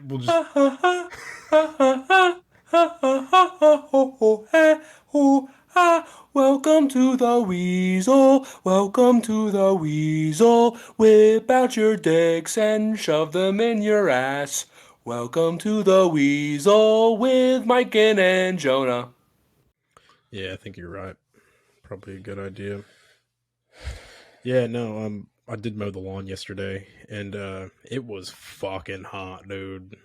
we'll just Welcome to the Weasel. Welcome to the Weasel. Whip out your dicks and shove them in your ass. Welcome to the Weasel with Mike and Jonah. yeah, I think you're right. Probably a good idea. Yeah, no, I did mow the lawn yesterday and it was fucking hot, dude.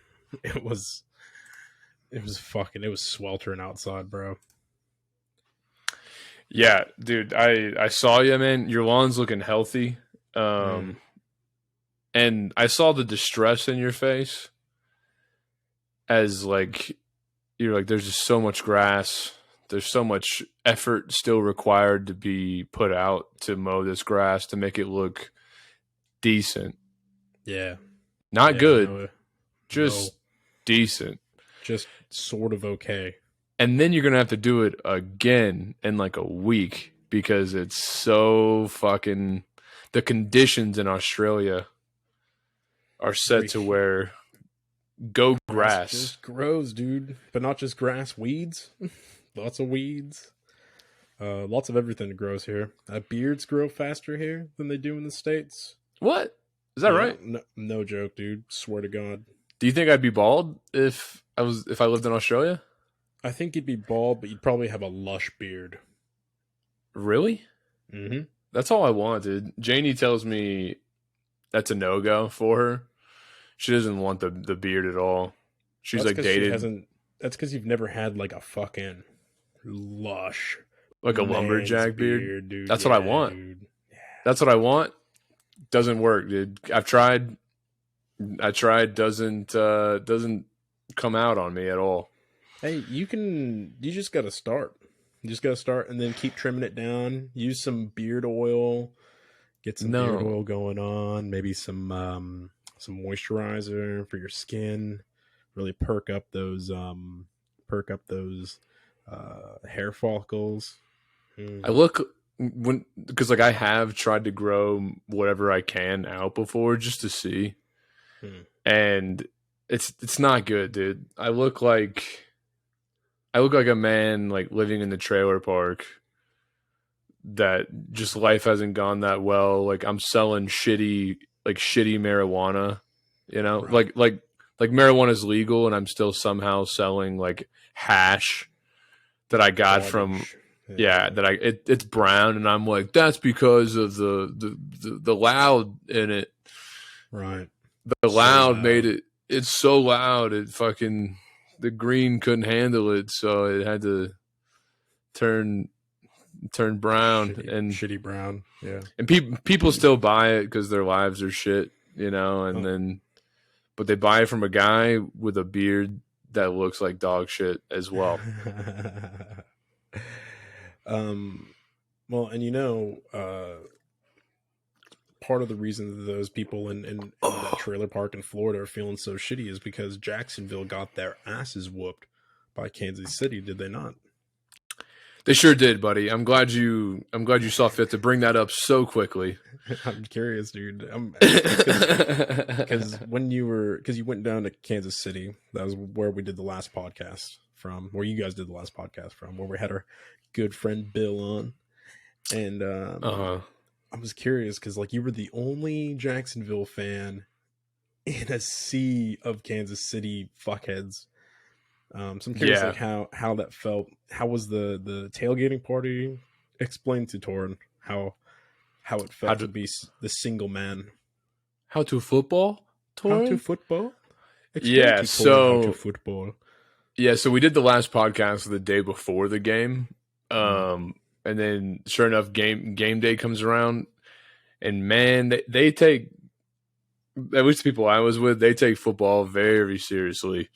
It was it was sweltering outside, bro. Yeah, dude, I saw you, man. Your lawn's looking healthy. Mm. Um, and I saw the distress in your face as like you're like, there's just so much grass. There's so much effort still required to be put out to mow this grass to make it look decent. Yeah. Not Yeah, good, no, just decent. just sort of okay. And then you're gonna have to do it again in like a week because it's so fucking the conditions in Australia are set to Every where go grass grass. just grows, dude. But not just grass, weeds. Lots of weeds. Lots of everything grows here. Beards grow faster here than they do in the States. What? Is that Yeah, right? no joke, dude. Swear to God. Do you think I'd be bald if I lived in Australia? I think you'd be bald, but you'd probably have a lush beard. Really? Mm-hmm. That's all I wanted. Janie tells me that's a no go for her. She doesn't want the beard at all. She's That's like because she dated hasn't. That's because you've never had like a fucking lush like a man's lumberjack beard. beard, dude. That's what I Yeah, want. dude. That's what I want. Doesn't work, dude. I've tried. I tried. Doesn't come out on me at all. Hey, you can. You just got to start. You just got to start, and then keep trimming it down. Use some beard oil. Get some beard No. oil going on. Maybe some moisturizer for your skin. Really perk up those hair follicles. I Mm. look when because like I have tried to grow whatever I can out before just to see, Mm. and it's not good, dude. I look like a man like living in the trailer park that just life hasn't gone that well. Like I'm selling shitty marijuana, you know, Right. like marijuana is legal, and I'm still somehow selling like hash that I got from Garbage. yeah Yeah. that it's brown, and I'm like that's because of the loud in it. Right. The So loud made loud. it. It's so loud. It fucking the green couldn't handle it, so it had to turn brown. Shitty brown. Yeah. And people still buy it because their lives are shit, you know. And Oh. then, but they buy it from a guy with a beard that looks like dog shit as well. um. Well, and part of the reason that those people in that trailer park in Florida are feeling so shitty is because Jacksonville got their asses whooped by Kansas City, did they not? They sure did, buddy. I'm glad you saw fit to bring that up so quickly. I'm curious, dude. Because because you went down to Kansas City, that was where we did the last podcast from, where you guys did the last podcast from, where we had our good friend Bill on, and Uh-huh. I was curious because like you were the only Jacksonville fan in a sea of Kansas City fuckheads. So I'm curious, Yeah. like how that felt. How was the tailgating party? Explain to Torrin how it How felt to to be the single man. how to football, How to Torin? football? Explain Yeah. to Torrin how to So football. yeah. So we did the last podcast the day before the game. Mm. And then sure enough, game day comes around, and man, they take at least the people I was with, they take football very seriously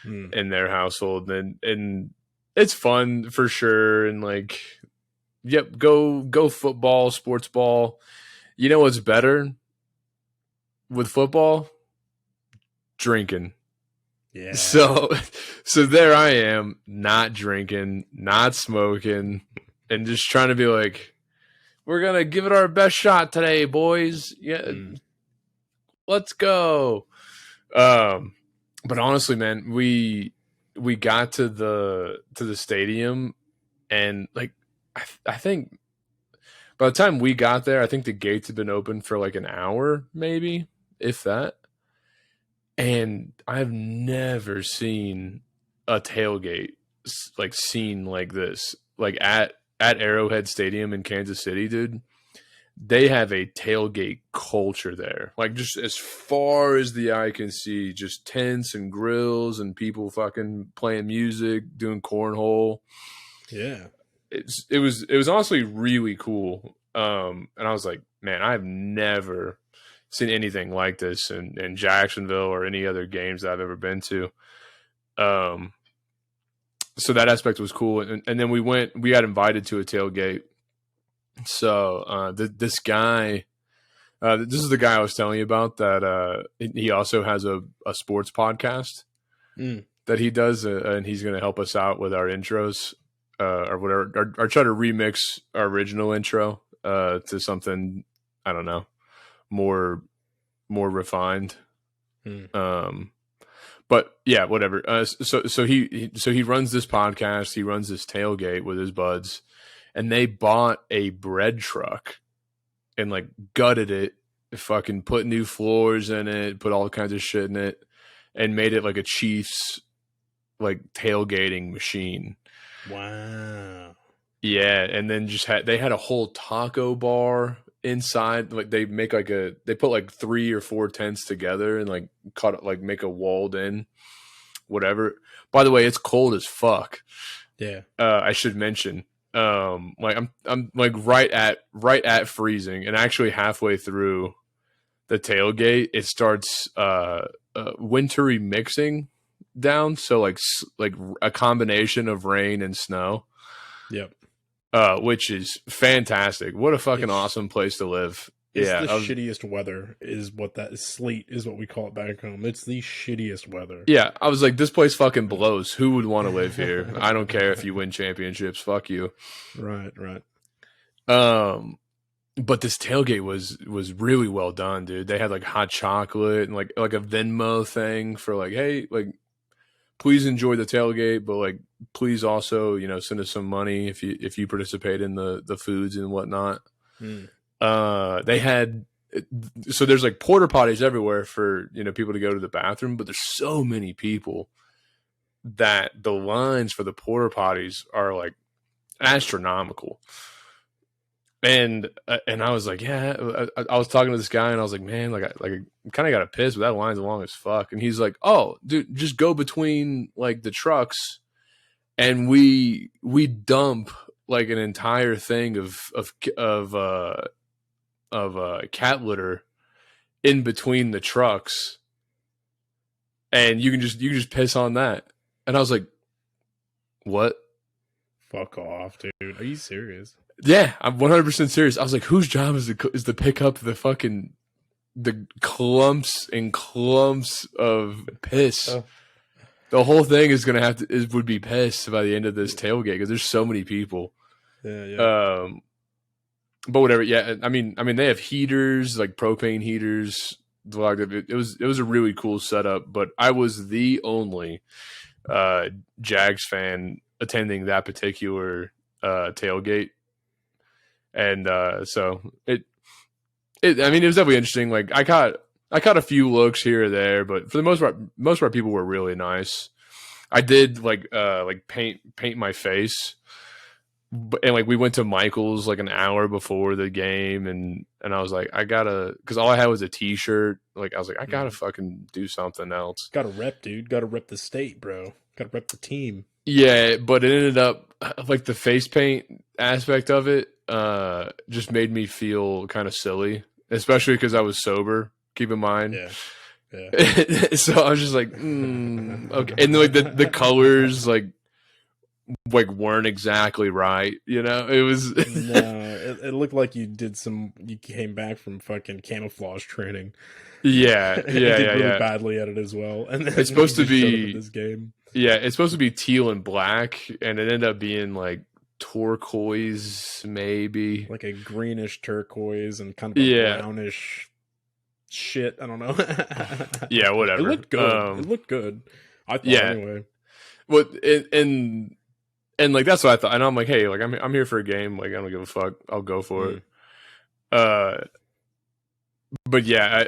Mm. in their household, and it's fun for sure. And like, yep, go football, sports ball. You know what's better with football? Drinking. Yeah. So so there I am, not drinking, not smoking, and just trying to be like, we're gonna give it our best shot today, boys. Yeah, Mm. let's go. Um, But honestly, man, we got to the stadium, and like I think by the time we got there, I think the gates had been open for like an hour, maybe, if that. And I've never seen a tailgate like scene like this, like at Arrowhead Stadium in Kansas City, dude. They have a tailgate culture there. Like just as far as the eye can see, just tents and grills and people fucking playing music, doing cornhole. Yeah. It was honestly really cool. And I was like, man, I've never seen anything like this in Jacksonville or any other games that I've ever been to. Um, so that aspect was cool. And then we got invited to a tailgate. So this guy, this is the guy I was telling you about that he also has a sports podcast that he does, and he's going to help us out with our intros or whatever, or try to remix our original intro to something, I don't know, more refined. But yeah, whatever. So he runs this podcast. He runs this tailgate with his buds, and they bought a bread truck and like gutted it, fucking put new floors in it, put all kinds of shit in it, and made it like a Chiefs like tailgating machine. Wow. Yeah, and then they had a whole taco bar inside. Like they put like 3 or 4 tents together and like make a walled in whatever. By the way, it's cold as fuck. Yeah. I should mention. Like I'm like right at freezing, and actually halfway through the tailgate it starts wintry mixing down, so like a combination of rain and snow. Yep. Which is fantastic. What a fucking awesome place to live. It's Yeah, the shittiest weather is what that is. Sleet is what we call it back home. It's the shittiest weather. Yeah, I was like, this place fucking blows. Who would want to live here? I don't care if you win championships. Fuck you. Right. But this tailgate was really well done, dude. They had like hot chocolate and like a Venmo thing for like, hey, like please enjoy the tailgate, but like please also, send us some money if you participate in the foods and whatnot. They had, so there's like porta potties everywhere for people to go to the bathroom, but there's so many people that the lines for the porta potties are like astronomical. And I was like, yeah, I was talking to this guy and I was like, man, I kind of got to piss, but that line's long as fuck. And he's like, oh, dude, just go between like the trucks, and we dump like an entire thing of cat litter in between the trucks, and you can just piss on that. And I was like, what? Fuck off, dude. Are you serious? Yeah, I'm 100% serious. I was like, whose job is to pick up the clumps and clumps of piss? Oh. The whole thing is gonna would be pissed by the end of this tailgate because there's so many people. Yeah. But whatever. Yeah, I mean, they have heaters, like propane heaters. It was a really cool setup. But I was the only Jags fan attending that particular tailgate. And so it was definitely interesting. Like I caught a few looks here or there, but for the most part people were really nice. I did like paint my face, and like we went to Michael's like an hour before the game, and I was like, because all I had was a t-shirt. Like I was like, I gotta fucking do something else. Gotta rep, dude. Gotta rep the state, bro. Gotta rep the team. Yeah, but it ended up like the face paint aspect of it just made me feel kind of silly, especially because I was sober. Keep in mind. Yeah. So I was just like, okay, and like the colors like weren't exactly right. It was no. It looked like you came back from fucking camouflage training. Yeah, did really badly at it as well. And then it's supposed to be this game. Yeah, it's supposed to be teal and black, and it ended up being like turquoise, maybe like a greenish turquoise and kind of a brownish shit. I don't know. Yeah, It whatever. looked good. It looked good. I thought Yeah. anyway. Well, and like that's what I thought. And I'm like, hey, like I'm here for a game. Like I don't give a fuck. I'll go for it. Uh, but yeah,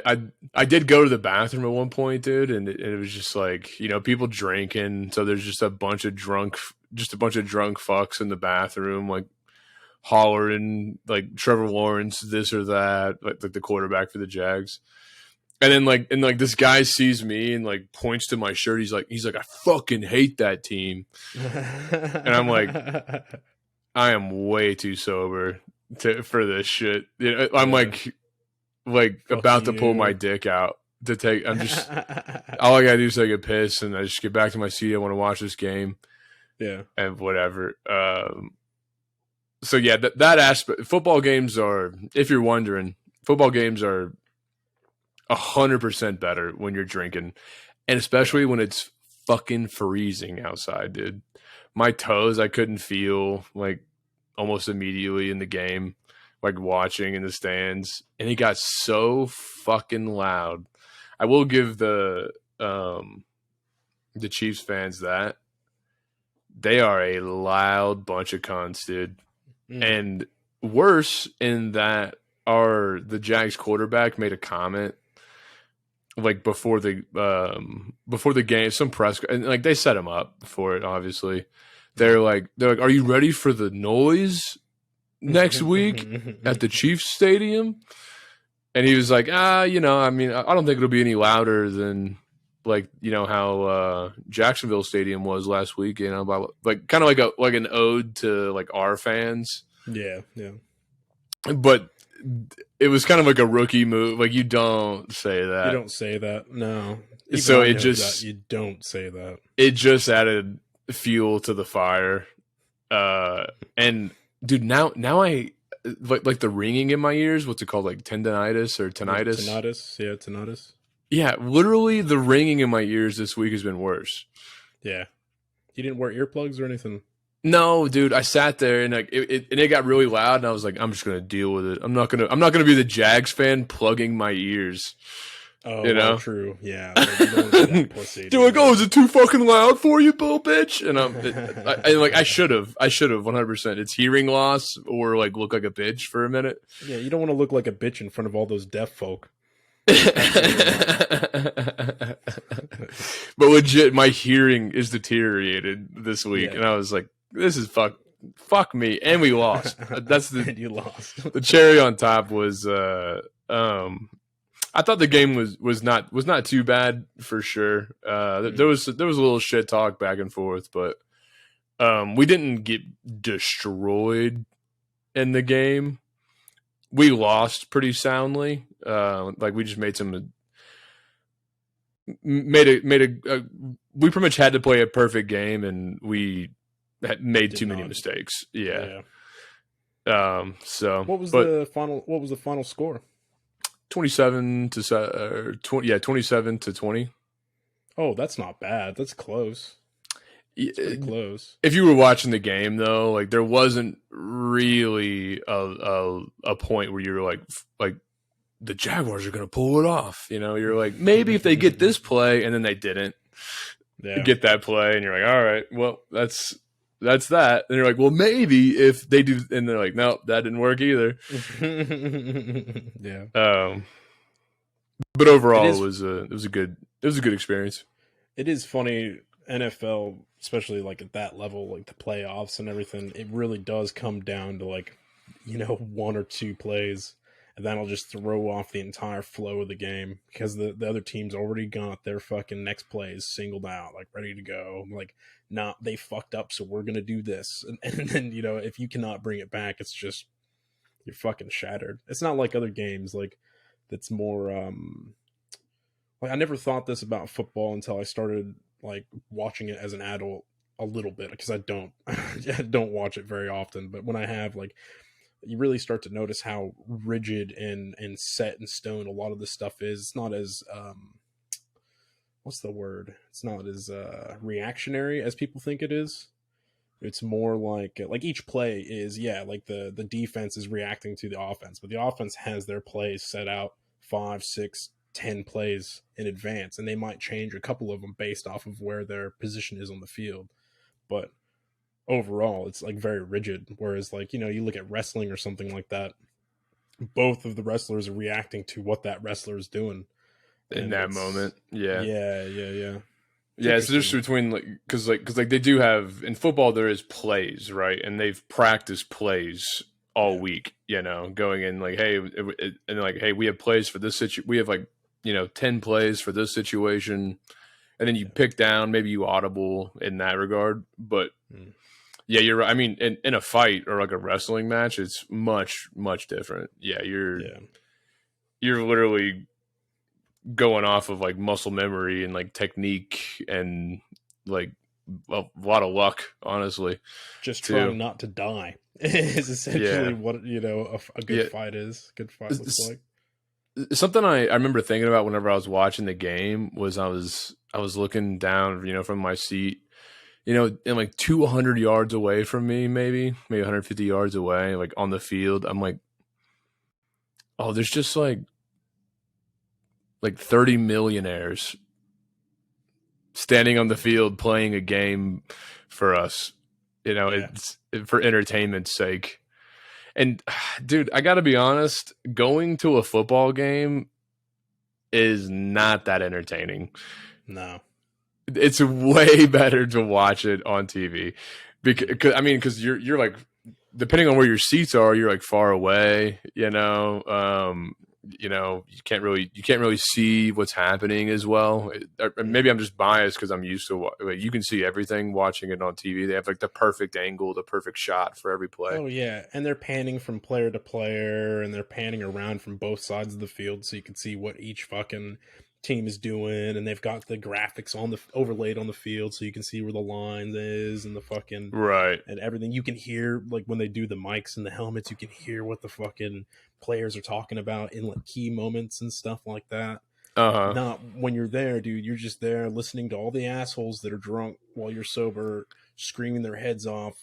I did go to the bathroom at one point, dude, and it was just like, you know, people drinking. So there's just a bunch of drunk fucks in the bathroom, like hollering, like Trevor Lawrence, this or that, like the quarterback for the Jags. And then like this guy sees me and like points to my shirt. He's like, I fucking hate that team. And I'm like, I am way too sober for this shit. You know, I'm like Fuck about to pull my you. dick out to take. I'm just all I gotta do is take a piss and I just get back to my seat. I want to watch this game. Yeah. And whatever. So yeah, that aspect. Football games are, if you're wondering, football games are 100% better when you're drinking, and especially when it's fucking freezing outside, dude. My toes I couldn't feel like almost immediately in the game, like watching in the stands, and it got so fucking loud. I will give the Chiefs fans that they are a loud bunch of cunts, dude. And worse in that the Jags quarterback made a comment like before the game, some press, and like they set him up for it. Obviously, they're like, "Are you ready for the noise next week at the Chiefs Stadium?" And he was like, you know, I mean, I don't think it'll be any louder than like, you know, how Jacksonville Stadium was last week. You know, about, like kind of like an ode to like our fans. Yeah, yeah. But it was kind of like a rookie move. Like you don't say that. You don't say that. No. Even So I it know just that you don't say that. It just added fuel to the fire. And dude, now I like the ringing in my ears. What's it called? Like tendonitis or tinnitus? Yeah, tinnitus. Yeah, tinnitus. Yeah, literally the ringing in my ears this week has been worse. Yeah. You didn't wear earplugs or anything? No, dude, I sat there and like it got really loud, and I was like, I'm just gonna deal with it. I'm not gonna be the Jags fan plugging my ears. Oh, you know, well, true. Yeah, like, you don't wanna be that pussy. They're like, oh, is it too fucking loud for you, Bill, bitch? And I should have 100%. It's hearing loss or like look like a bitch for a minute. Yeah, you don't want to look like a bitch in front of all those deaf folk. But legit, my hearing is deteriorated this week, Yeah. and I was like, this is fuck me, and we lost. That's And you lost. the cherry on top was I thought the game was not too bad for sure. There was a little shit talk back and forth, but we didn't get destroyed in the game. We lost pretty soundly. Like we just made we pretty much had to play a perfect game, and we had made too many mistakes. Yeah. So what was the final score? 27 to 20. Oh, that's not bad. That's close. It's pretty close. If you were watching the game though, like there wasn't really a point where you were like the Jaguars are going to pull it off. You know, you're like, maybe if they get this play, and then they didn't get that play, and you're like, all right, well, that's that. And you're like, well, maybe if they do, and they're like, no, that didn't work either. Yeah. But overall, it was a good experience. It is funny, NFL, especially like at that level, like the playoffs and everything. It really does come down to like, you know, one or two plays, and that'll just throw off the entire flow of the game because the other team's already got their fucking next plays singled out, like ready to go. Like, nah, they fucked up, so we're gonna do this, and then, you know, if you cannot bring it back, it's just you're fucking shattered. It's not like other games like that's more like I never thought this about football until I started like watching it as an adult a little bit, because I don't watch it very often, but when I have, like, you really start to notice how rigid and set in stone a lot of this stuff is. It's not as what's the word? It's not as reactionary as people think it is. It's more like each play is, yeah, like the defense is reacting to the offense, but the offense has their plays set out 5, 6, 10 plays in advance, and they might change a couple of them based off of where their position is on the field. But overall, it's like very rigid. Whereas, like, you know, you look at wrestling or something like that, both of the wrestlers are reacting to what that wrestler is doing in and that moment. Yeah. Yeah. Yeah, it's just between because they do have in football there is plays, right, and they've practiced plays all week, you know, going in like, hey, and like, hey, we have plays for this we have like, you know, 10 plays for this situation, and then you pick down, maybe you audible in that regard, but yeah, you're right. I mean, in a fight or like a wrestling match, it's much different. Yeah, you're literally going off of like muscle memory and like technique and like a lot of luck, honestly. Just too. trying not to die is essentially what, you know, a good fight is. Good fight looks like. Something I remember thinking about whenever I was watching the game was I was looking down, you know, from my seat, you know, and like 200 yards away from me, maybe 150 yards away, like on the field. I'm like, oh, there's just like 30 millionaires standing on the field playing a game for us, you know, it's for entertainment's sake. And dude, I gotta be honest, going to a football game is not that entertaining. No, it's way better to watch it on TV because you're like, depending on where your seats are, you're like far away, you know, you can't really see what's happening as well. Maybe I'm just biased because I'm used to you can see everything watching it on TV. They have like the perfect angle, the perfect shot for every play. Oh yeah, and they're panning from player to player, and they're panning around from both sides of the field, so you can see what each fucking team is doing, and they've got the graphics on the overlaid on the field, so you can see where the line is and the fucking right and everything. You can hear like when they do the mics and the helmets, you can hear what the fucking players are talking about in like key moments and stuff like that. Not when you're there, dude. You're just there listening to all the assholes that are drunk while you're sober, screaming their heads off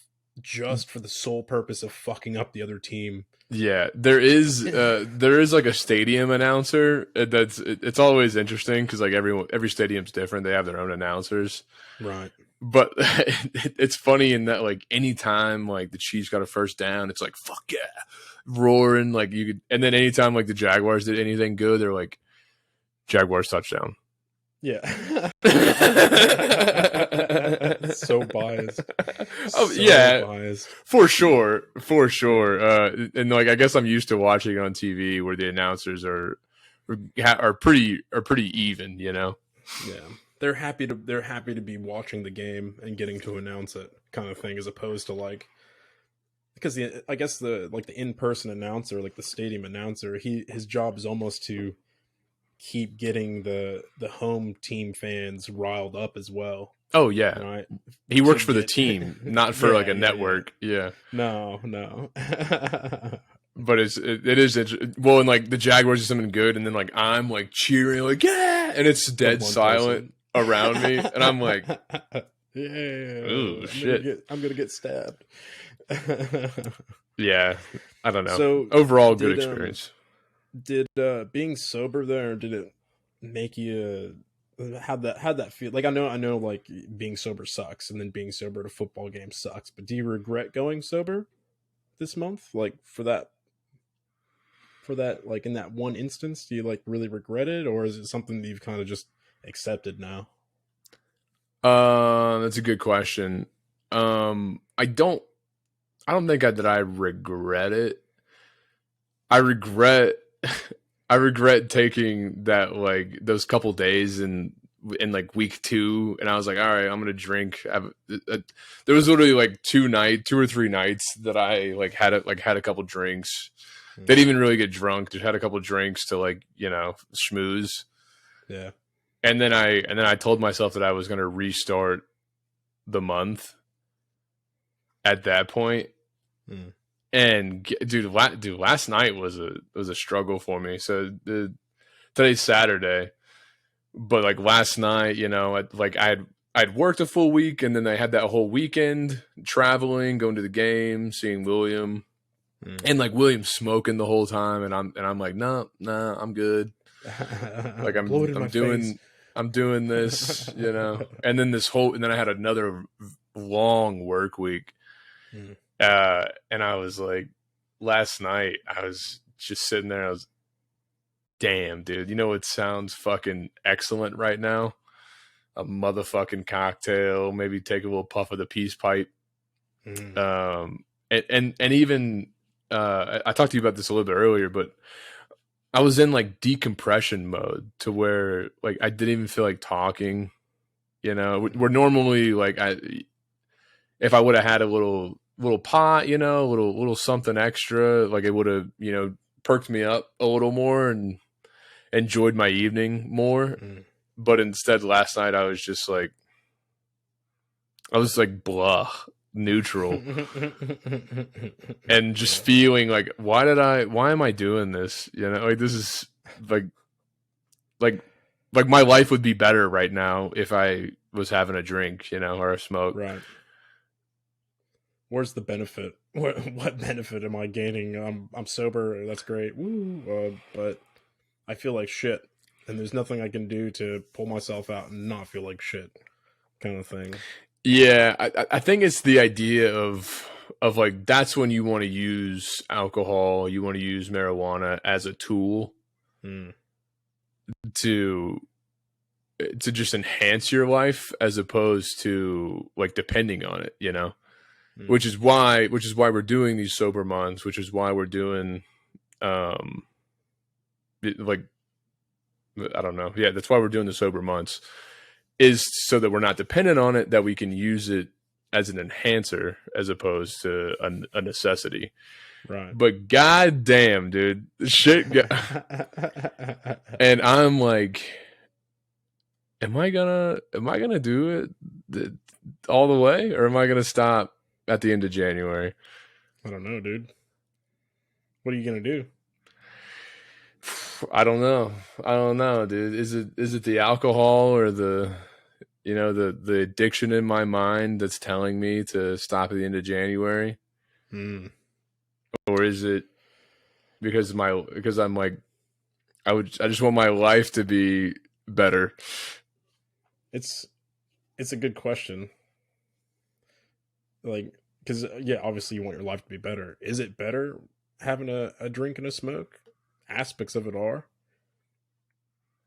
just for the sole purpose of fucking up the other team. Yeah, there is like a stadium announcer. It's always interesting because like every stadium's different. They have their own announcers, right? But it's funny in that like anytime like the Chiefs got a first down, it's like fuck yeah, roaring like you could. And then anytime like the Jaguars did anything good, they're like Jaguars touchdown. Yeah. So biased. Oh, yeah. Biased. For sure. And like I guess I'm used to watching on TV where the announcers are pretty even, you know. Yeah. They're happy to be watching the game and getting to announce it kind of thing, as opposed to like, because I guess the in-person announcer, like the stadium announcer, his job is almost to keep getting the home team fans riled up as well. Oh yeah, right? He works for the team, not for like a network. Yeah. No. But it is well, and like the Jaguars do something good, and then like I'm like cheering like yeah, and it's dead silent around me, and I'm like, yeah, oh shit, I'm gonna get stabbed. Yeah, I don't know. So overall, good experience. Did being sober there, did it make you how'd that feel? Like I know like being sober sucks, and then being sober at a football game sucks, but do you regret going sober this month? Like for that like in that one instance, do you like really regret it, or is it something that you've kind of just accepted now? That's a good question. I don't think that I regret it. I regret taking that like those couple days in like week 2, and I was like, all right, I'm gonna drink. There was literally like 2 or 3 nights that I like had a couple drinks. Didn't even really get drunk. Just had a couple drinks to like, you know, schmooze. Yeah. And then I told myself that I was gonna restart the month at that point. And dude, last night was a struggle for me. So today's Saturday, but like last night, you know, I'd worked a full week, and then I had that whole weekend traveling, going to the game, seeing William, and like William smoking the whole time, and I'm like, no, I'm good. Like Blow it in my face. I'm doing this, you know. And then and then I had another long work week. Mm. And I was like, last night I was just sitting there. I was, damn, dude. You know what sounds fucking excellent right now? A motherfucking cocktail. Maybe take a little puff of the peace pipe. Mm. And even I talked to you about this a little bit earlier, but I was in like decompression mode to where like I didn't even feel like talking. You know, we're normally like if I would have had a little pot, you know, little something extra, like it would have, you know, perked me up a little more and enjoyed my evening more. Mm. But instead, last night I was like blah, neutral, and just Yeah. feeling like why am I doing this? You know, like this is like like like my life would be better right now if I was having a drink, you know, or a smoke. Right. Where's the benefit? What benefit am I gaining? I'm sober. That's great. Woo. But I feel like shit, and there's nothing I can do to pull myself out and not feel like shit, kind of thing. Yeah, I think it's the idea of like that's when you want to use alcohol, you want to use marijuana as a tool Mm. to just enhance your life as opposed to like depending on it, you know. Mm. Which is why we're doing these sober months, which is why we're doing um like I don't know. Yeah, that's why we're doing the sober months is so that we're not dependent on it, that we can use it as an enhancer as opposed to a necessity. Right. But goddamn, dude, shit. And I'm like, am I gonna do it all the way, or am I gonna stop at the end of January? I don't know, dude. What are you gonna do? I don't know. I don't know, dude. Is it the alcohol or the you know the addiction in my mind that's telling me to stop at the end of January, Mm. or is it because I'm like I just want my life to be better. It's it's a good question. Like, because yeah, obviously you want your life to be better. Is it better having a drink and a smoke? Aspects of it are,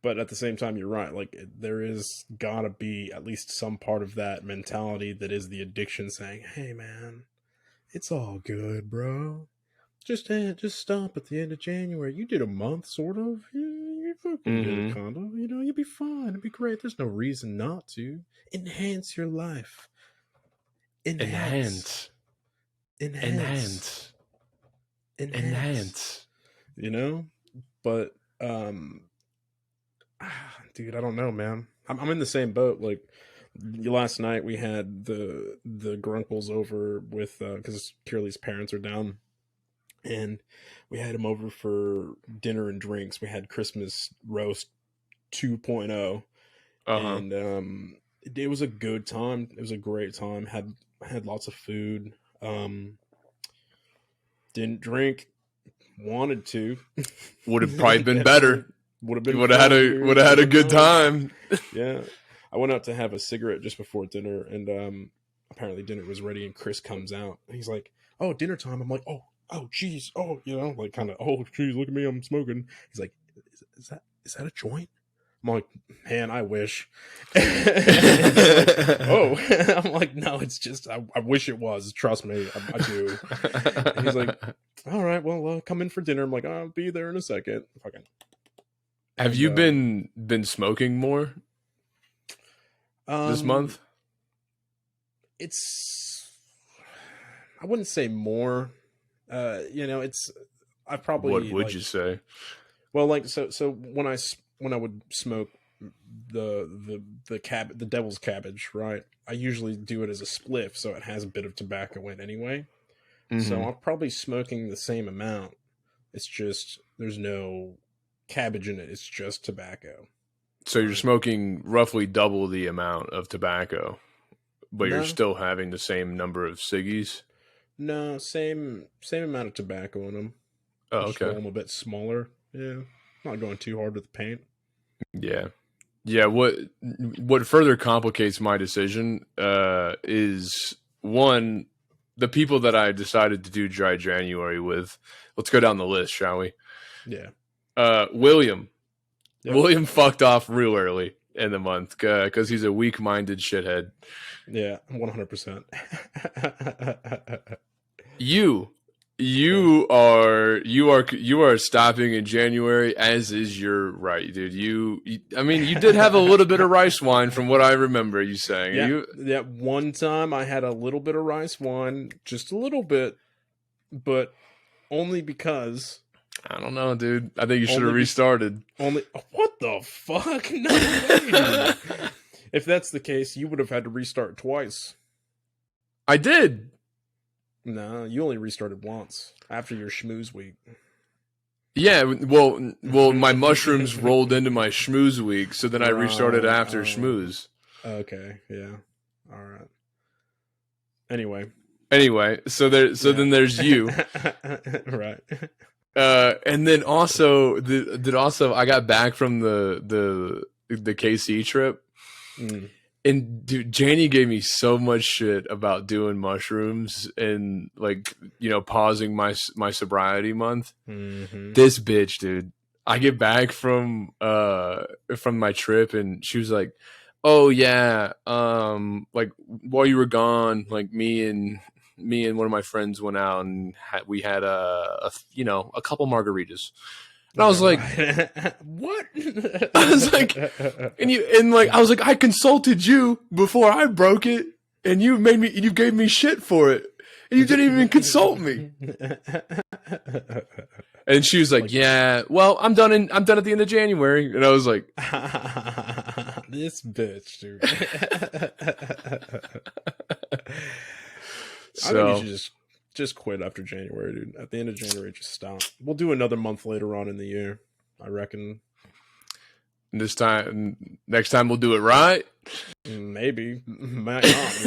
but at the same time, you're right. Like, there is gotta be at least some part of that mentality that is the addiction, saying, "Hey, man, it's all good, bro. Just stop at the end of January. You did a month, sort of. You fucking did it, Mm-hmm. kind of. You know, you'll be fine. It'll be great. There's no reason not to enhance your life. Enhance, Enhance, enhance, enhance, enhance. enhance. You know, but dude, I don't know, man. I'm in the same boat. Like last night, we had the Grunkles over with because Curly's parents are down, and we had him over for dinner and drinks. We had Christmas roast 2.0, Uh huh. and it was a good time. It was a great time. Had lots of food. Didn't drink. Wanted to. Would have probably been Definitely better. would have You been fun, would dude. have had Would a have good known. time. Yeah, I went out to have a cigarette just before dinner, and apparently dinner was ready, and Chris comes out. And he's like, "Oh, dinner time." I'm like, "Oh, geez, oh, you know, like kind of, oh, geez, look at me, I'm smoking." He's like, is that a joint?" I'm like, "Man, I wish." And he's like, "Oh," I'm like, "No, it's just I wish it was. Trust me, I do." And he's like, "All right, well, come in for dinner." I'm like, "I'll be there in a second." Fucking Have and you been smoking more this um, month? it's I wouldn't say more. You know, it's I What probably would you like say? well, like so when I would smoke the devil's cabbage, right? I usually do it as a spliff, so it has a bit of tobacco in anyway. So Mm-hmm. I'm probably smoking the same amount. It's just there's no cabbage in it. It's just tobacco. So you're smoking roughly double the amount of tobacco, but you're No, still having the same number of ciggies. no, same amount of tobacco in them. I Oh, just roll okay. them a bit smaller. Yeah. Not going too hard with the paint. Yeah. Yeah, what further complicates my decision is one, the people that I decided to do dry January with. Let's go down the list, shall we? Yeah. William. Yep. William fucked off real early in the month because he's a weak-minded shithead. Yeah, 100%. You are stopping in January, as is your right, dude. I mean, you did have a little bit of rice wine from what I remember you saying. Yeah, one time I had a little bit of rice wine, just a little bit, but only because I don't know, dude. I think you should have restarted. What the fuck? No way, dude. If that's the case, you would have had to restart twice. I did. No, you only restarted once after your schmooze week. Yeah, well, my mushrooms rolled into my schmooze week, so then I restarted after schmooze. Okay, yeah, all right. Anyway, then there's you, right? And then also I got back from the KC trip, and dude, Janie gave me so much shit about doing mushrooms and like pausing my sobriety month. Mm-hmm. This bitch, dude. I get back from my trip, and she was like, "Oh yeah, like while you were gone, like me and one of my friends went out and we had a couple margaritas." And I was like, "What?" I was like, I was like, I consulted you before I broke it, and you gave me shit for it, and you didn't even consult me. And she was like, "Yeah, well, I'm done at the end of January." And I was like, "This bitch, dude." I think you should just quit after January, dude. At the end of January, just stop. We'll do another month later on in the year, I reckon. Next time we'll do it right. Maybe, might not.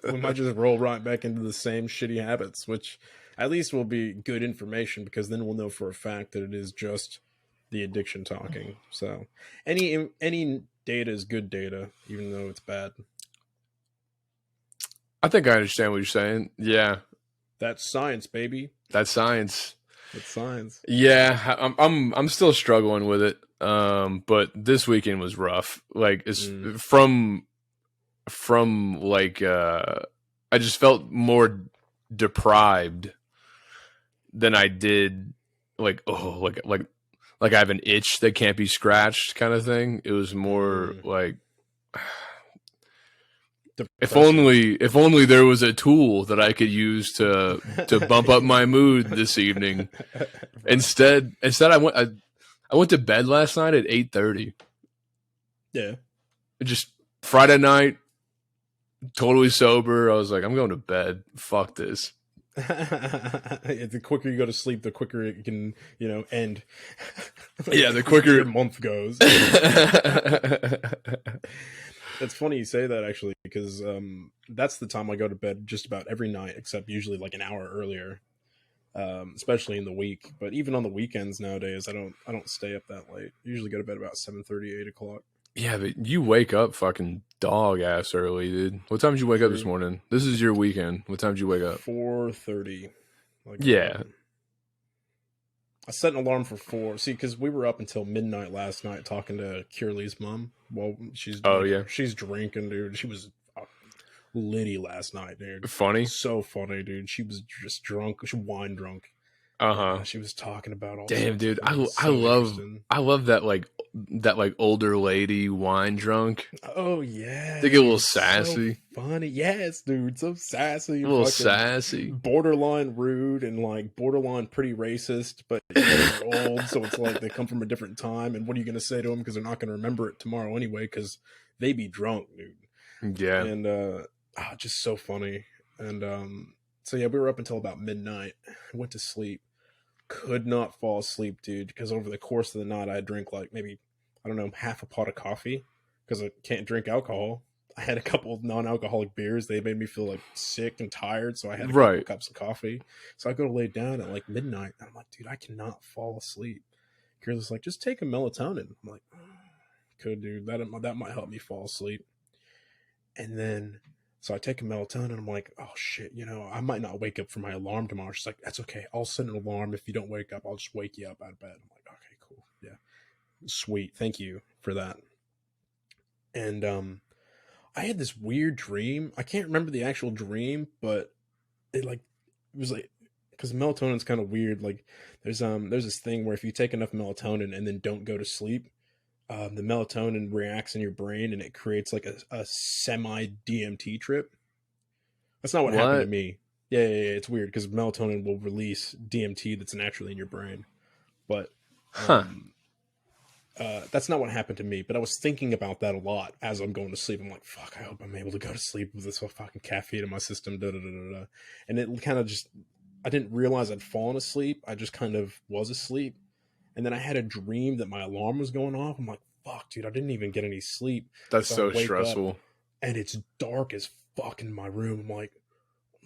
We might just roll right back into the same shitty habits, which at least will be good information because then we'll know for a fact that it is just the addiction talking. So any data is good data, even though it's bad. I think I understand what you're saying. Yeah, that's science, baby. That's science. It's science. Yeah, I'm still struggling with it. But this weekend was rough. Like it's from like I just felt more deprived than I did like I have an itch that can't be scratched kind of thing. It was more like if only there was a tool that I could use to bump up my mood this evening. Instead I went to bed last night at 8:30. Yeah. Just Friday night, totally sober. I was like, I'm going to bed. Fuck this. The quicker you go to sleep, the quicker it can, end. Yeah, the quicker your month goes. It's funny you say that actually, because that's the time I go to bed just about every night, except usually like an hour earlier, especially in the week. But even on the weekends nowadays, I don't stay up that late. I usually go to bed about 7:30, 8 o'clock. Yeah, but you wake up fucking dog ass early, dude. What time did you wake up this morning? This is your weekend. What time did you wake up? 4:30. Yeah. I set an alarm for 4. See, because we were up until midnight last night talking to Curly's mom. Well, she's she's drinking, dude. She was litty last night, dude. Funny, so funny, dude. She was just drunk. She wine drunk. She was talking about all. Damn, dude. I love that like older lady wine drunk. Oh yeah, they get a little sassy. So funny, yes, dude. So sassy, a little sassy, borderline rude, and like borderline pretty racist. But they're old, so it's like they come from a different time. And what are you gonna say to them? Because they're not gonna remember it tomorrow anyway. Because they be drunk, dude. Yeah, and just so funny. And so yeah, we were up until about midnight. I went to sleep. Could not fall asleep, dude, because over the course of the night I drank like maybe, I don't know, half a pot of coffee because I can't drink alcohol. I had a couple of non-alcoholic beers. They made me feel like sick and tired, so I had a couple Right. of cups of coffee. So I go to lay down at like midnight. And I'm like, dude, I cannot fall asleep. Kira's like, just take a melatonin. I'm like, could dude, that might help me fall asleep. And then so I take a melatonin. I'm like, oh shit, I might not wake up for my alarm tomorrow. She's like, that's okay. I'll set an alarm. If you don't wake up, I'll just wake you up out of bed. I'm like, okay, cool, yeah, sweet, thank you for that. And I had this weird dream. I can't remember the actual dream, but it was like because melatonin's kind of weird. Like there's this thing where if you take enough melatonin and then don't go to sleep, the melatonin reacts in your brain and it creates like a semi DMT trip. That's not what happened to What? me. Yeah, it's weird because melatonin will release DMT that's naturally in your brain, but Huh. um, that's not what happened to me, but I was thinking about that a lot as I'm going to sleep. I'm like, fuck, I hope I'm able to go to sleep with this fucking caffeine in my system. Da, da, da, da, da. And it kind of just, I didn't realize I'd fallen asleep. I just kind of was asleep. And then I had a dream that my alarm was going off. I'm like, fuck, dude, I didn't even get any sleep. That's So I so wake up stressful. and it's dark as fuck in my room. I'm like,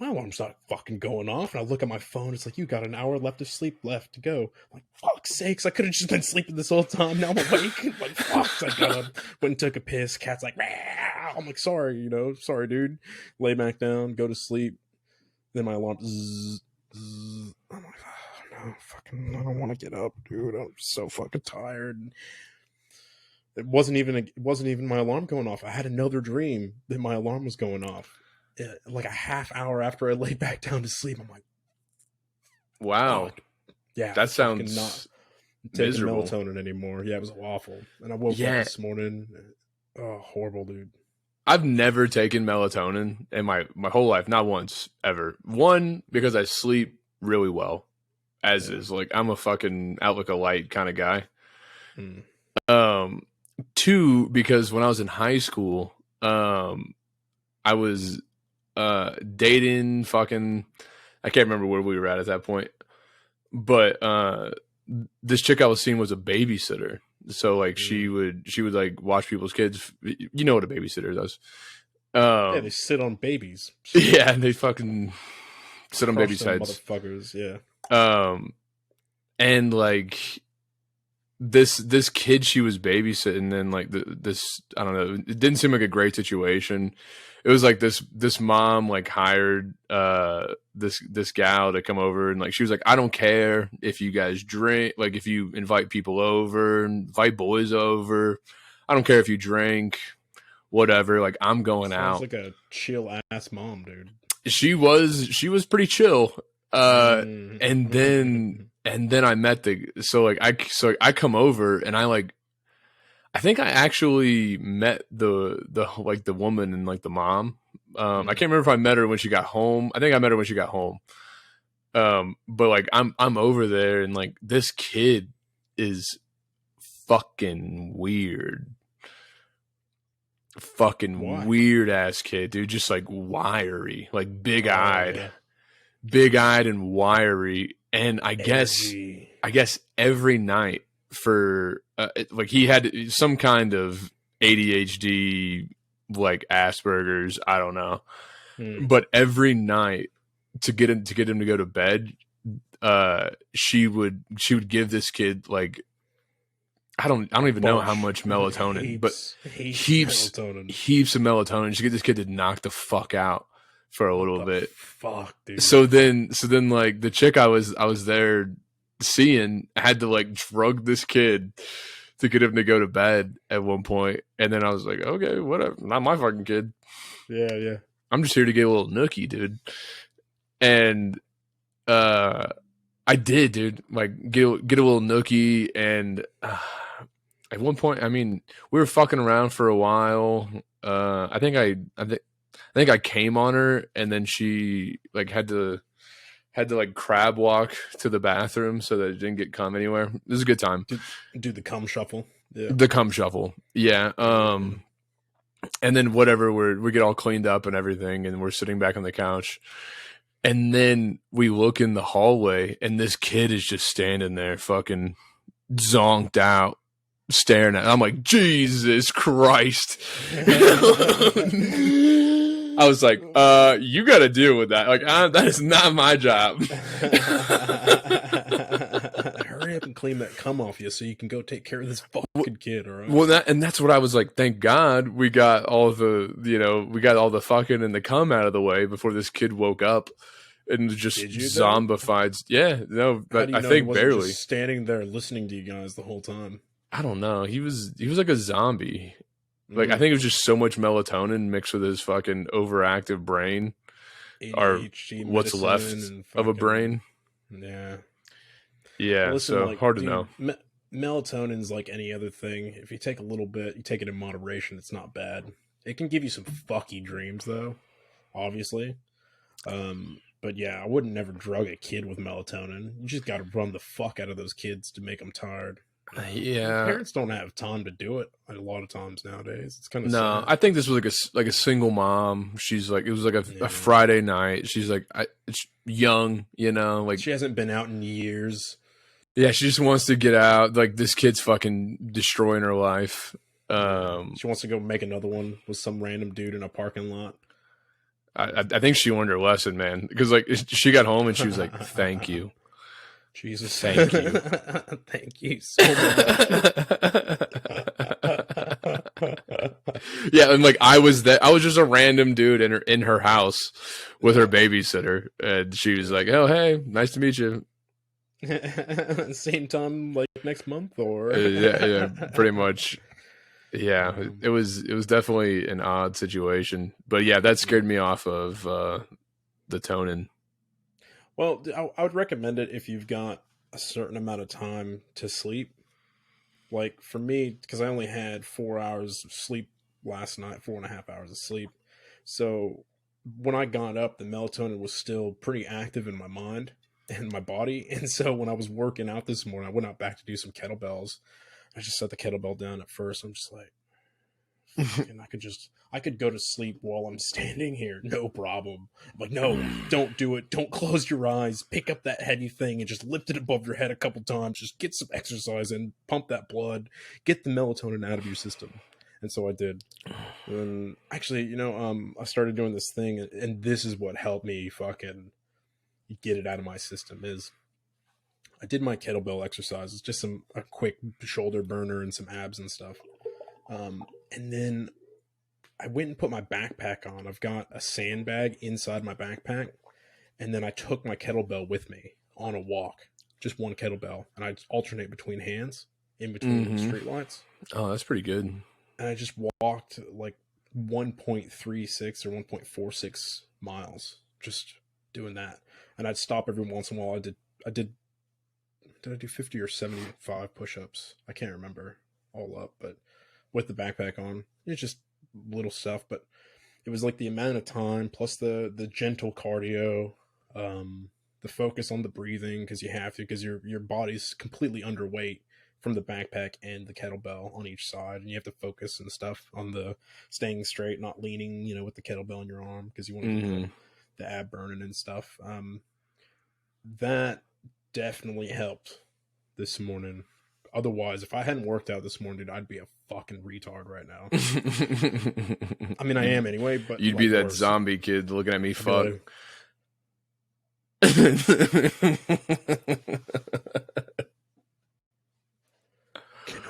my alarm's not fucking going off. And I look at my phone. It's like, you got an hour left of sleep left to go. I'm like, fuck's sakes. I could have just been sleeping this whole time. Now I'm awake. I'm like, fuck. So I got up, went and took a piss. Cat's like, "Meow." I'm like, sorry, sorry, dude. Lay back down, go to sleep. Then my alarm, zzz, zzz. I'm like, oh, no, fucking, I don't want to get up, dude. I'm so fucking tired. It wasn't even my alarm going off. I had another dream that my alarm was going off. Like a half hour after I laid back down to sleep. I'm like, Wow. oh, yeah, That fucking sounds not taking miserable. melatonin anymore. Yeah, it was awful. And I woke up Yeah. this morning. Oh, horrible, dude. I've never taken melatonin in my whole life, not once ever. One, because I sleep really well, as Yeah. is. Like, I'm a fucking out like a light kind of guy. Hmm. Two, because when I was in high school, I was dating fucking, I can't remember where we were at that point, but this chick I was seeing was a babysitter. So like she would like watch people's kids. You know what a babysitter does. Yeah, they sit on babies. Yeah, and they fucking sit on Crush babies' them heads. motherfuckers, yeah. And like this kid she was babysitting, and like this, I don't know, it didn't seem like a great situation. It was like this mom like hired this gal to come over, and like she was like, I don't care if you guys drink, like if you invite people over, invite boys over, I don't care if you drink, whatever, like I'm going Sounds out. like a chill ass mom, dude. She was pretty chill. And then I met I come over, and I think I actually met the woman and like the mom. I can't remember if I met her when she got home. I think I met her when she got home. But like I'm over there, and like this kid is fucking weird. Fucking Why? weird ass kid, dude. Just like wiry, like big eyed. Yeah. Big eyed and wiry. And I guess every night for like he had some kind of ADHD, like Asperger's, I don't know. But every night to get him to go to bed, she would give this kid like I don't even know how much melatonin, but heaps of melatonin. She get this kid to knock the fuck out for a little bit. Fuck, dude. So then like the chick I was there seeing had to like drug this kid to get him to go to bed at one point, and then I was like, okay, whatever, not my fucking kid. Yeah. I'm just here to get a little nookie, dude. And I did, dude. Like get a little nookie, and at one point, I mean, we were fucking around for a while. I think I came on her, and then she like had to like crab walk to the bathroom so that it didn't get cum anywhere. It was a good time. Do the cum shuffle. Yeah. The cum shuffle. Yeah. And then whatever, we get all cleaned up and everything, and we're sitting back on the couch. And then we look in the hallway, and this kid is just standing there fucking zonked out. staring at it. I'm like, Jesus Christ. I was like, you got to deal with that. Like, that is not my job. Hurry up and clean that cum off you so you can go take care of this fucking kid, all right? Well, that's what I was like, thank God we got all the fucking and the cum out of the way before this kid woke up and just zombified. Yeah, no, but I think barely. Just standing there listening to you guys the whole time. I don't know. He was like a zombie. Like, I think it was just so much melatonin mixed with his fucking overactive brain, ADHD, or what's left of a brain. Yeah. Yeah, listen, so hard to know. Melatonin's like any other thing. If you take a little bit, you take it in moderation, it's not bad. It can give you some fucky dreams, though, obviously. But yeah, I wouldn't never drug a kid with melatonin. You just got to run the fuck out of those kids to make them tired. Yeah, parents don't have time to do it a lot of times nowadays. It's kind of sad. I think this was like a single mom. She's like, it was like a Friday night. She's like, it's young, you know, like she hasn't been out in years. Yeah, she just wants to get out. Like, this kid's fucking destroying her life. She wants to go make another one with some random dude in a parking lot. I think she learned her lesson, man. Because like she got home and she was like, "Thank you, Jesus, thank you, thank you so much." Yeah, and like I was just a random dude in her house with her babysitter, and she was like, "Oh, hey, nice to meet you." Same time, like next month, or yeah, pretty much. Yeah, it was definitely an odd situation, but yeah, that scared me off of the tonin. Well, I would recommend it if you've got a certain amount of time to sleep. Like for me, because I only had 4 hours of sleep last night, 4.5 hours of sleep. So when I got up, the melatonin was still pretty active in my mind and my body. And so when I was working out this morning, I went out back to do some kettlebells. I just set the kettlebell down at first. I'm just like, and I could go to sleep while I'm standing here, no problem. I'm like, no, don't do it. Don't close your eyes. Pick up that heavy thing and just lift it above your head a couple times. Just get some exercise in, pump that blood, get the melatonin out of your system. And so I did. And actually, I started doing this thing, and this is what helped me fucking get it out of my system. Is I did my kettlebell exercises, just a quick shoulder burner and some abs and stuff. And then I went and put my backpack on. I've got a sandbag inside my backpack. And then I took my kettlebell with me on a walk, just one kettlebell. And I alternate between hands in between street lights. Oh, that's pretty good. And I just walked like 1.36 or 1.46 miles, just doing that. And I'd stop every once in a while. Did I do 50 or 75 push-ups? I can't remember all up, but with the backpack on, it's just little stuff. But it was like the amount of time plus the gentle cardio, the focus on the breathing, because you have to, because your body's completely underweight from the backpack and the kettlebell on each side, and you have to focus and stuff on the staying straight, not leaning, with the kettlebell in your arm, because you want to keep the ab burning and stuff. That definitely helped this morning. Otherwise, if I hadn't worked out this morning, dude, I'd be a fucking retard right now. I mean, I am anyway, but you'd be that zombie kid looking at me fuck. Can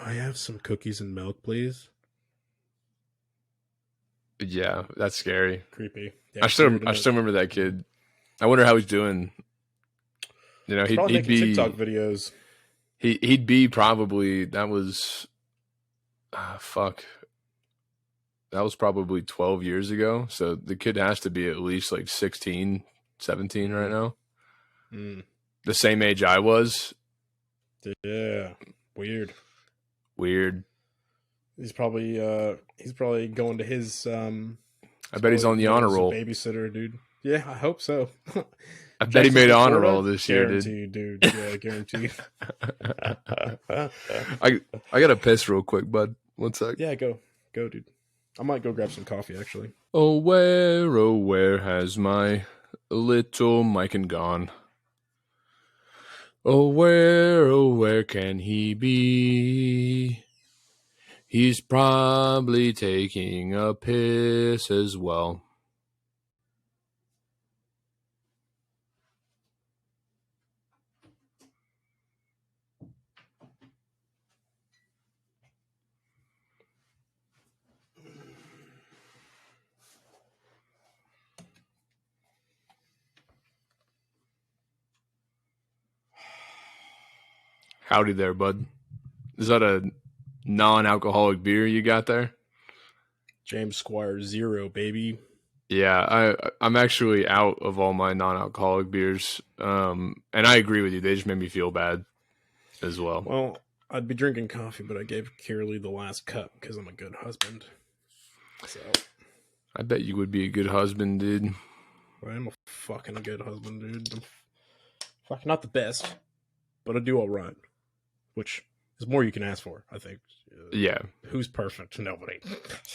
I have some cookies and milk, please? Yeah, that's scary. Creepy. Yeah, I still remember that kid. I wonder how he's doing. He'd be TikTok videos. He'd be probably, that was fuck. That was probably 12 years ago. So the kid has to be at least like 16, 17 right now. The same age I was. Yeah. Weird. He's probably going to his I bet he's on the honor roll. Babysitter, dude. Yeah, I hope so. I bet he made honor roll this year, dude. Yeah, guaranteed. I gotta piss real quick, bud. 1 sec. Yeah, go, dude. I might go grab some coffee, actually. Oh, where has my little Mikan gone? Oh, where can he be? He's probably taking a piss as well. Howdy there, bud. Is that a non-alcoholic beer you got there? James Squire Zero, baby. Yeah, I'm actually out of all my non-alcoholic beers, and I agree with you. They just made me feel bad as well. Well, I'd be drinking coffee, but I gave Kierley the last cup because I'm a good husband. So I bet you would be a good husband, dude. I'm a fucking good husband, dude. I'm fucking not the best, but I do all right, which is more you can ask for, I think. Yeah. Who's perfect? Nobody.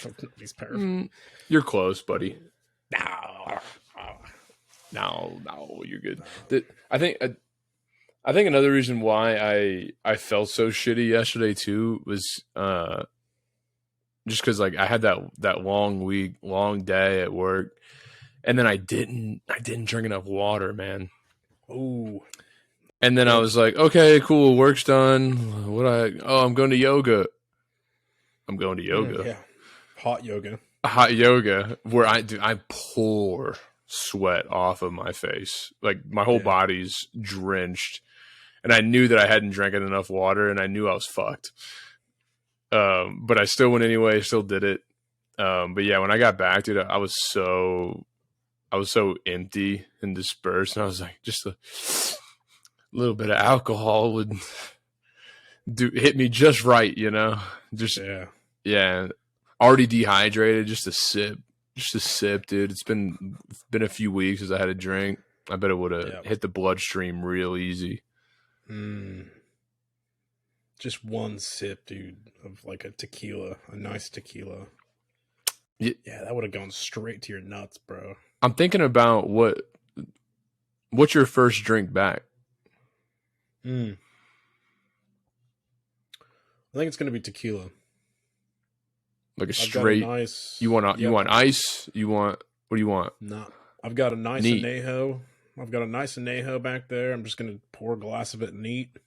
Nobody's perfect. You're close, buddy. No, you're good. I think another reason why I felt so shitty yesterday too was just because like I had that long day at work, and then I didn't drink enough water, man. Oh. And then I was like, okay, cool, work's done. I'm going to yoga. I'm going to yoga. Yeah. Hot yoga where I pour sweat off of my face. Like my whole body's drenched. And I knew that I hadn't drank enough water, and I knew I was fucked. But I still went anyway, still did it. But yeah, when I got back, dude, I was so empty and dispersed, and I was like, just a little bit of alcohol would hit me just right, you know? Just yeah. Already dehydrated, just a sip, dude. It's been a few weeks since I had a drink. I bet it would have hit the bloodstream real easy. Just one sip, dude, of like a nice tequila. Yeah, that would have gone straight to your nuts, bro. I'm thinking about what's your first drink back? I think it's gonna be tequila. Like a straight. You want ice? You want what do you want? No, I've got a nice anejo. I've got a nice anejo back there. I'm just gonna pour a glass of it neat.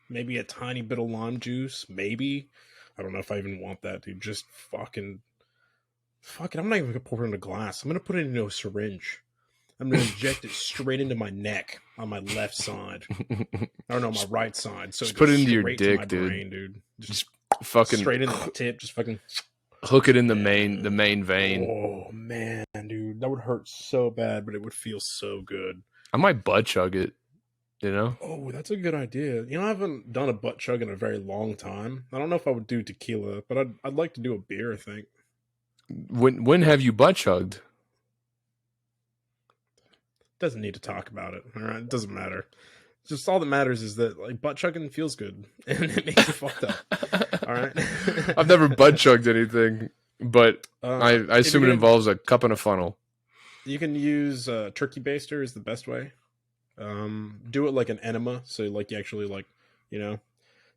Maybe a tiny bit of lime juice. Maybe. I don't know if I even want that, dude. Just fucking. I'm not even gonna pour it in a glass. I'm gonna put it into a syringe. I'm gonna inject it straight into my neck on my left side. Or no, my right side. So just put it into your dick, dude. Just fucking straight into the tip. Just fucking hook it in the main vein. Oh man, dude, that would hurt so bad, but it would feel so good. I might butt chug it. You know? Oh, that's a good idea. You know, I haven't done a butt chug in a very long time. I don't know if I would do tequila, but I'd like to do a beer, I think. When have you butt chugged? Doesn't need to talk about it. All right, it doesn't matter. Just all that matters is that like butt chugging feels good and it makes you fucked up. All right. I've never butt chugged anything, but I assume it involves a cup and a funnel. You can use turkey baster is the best way. Do it like an enema, so like you actually like, you know,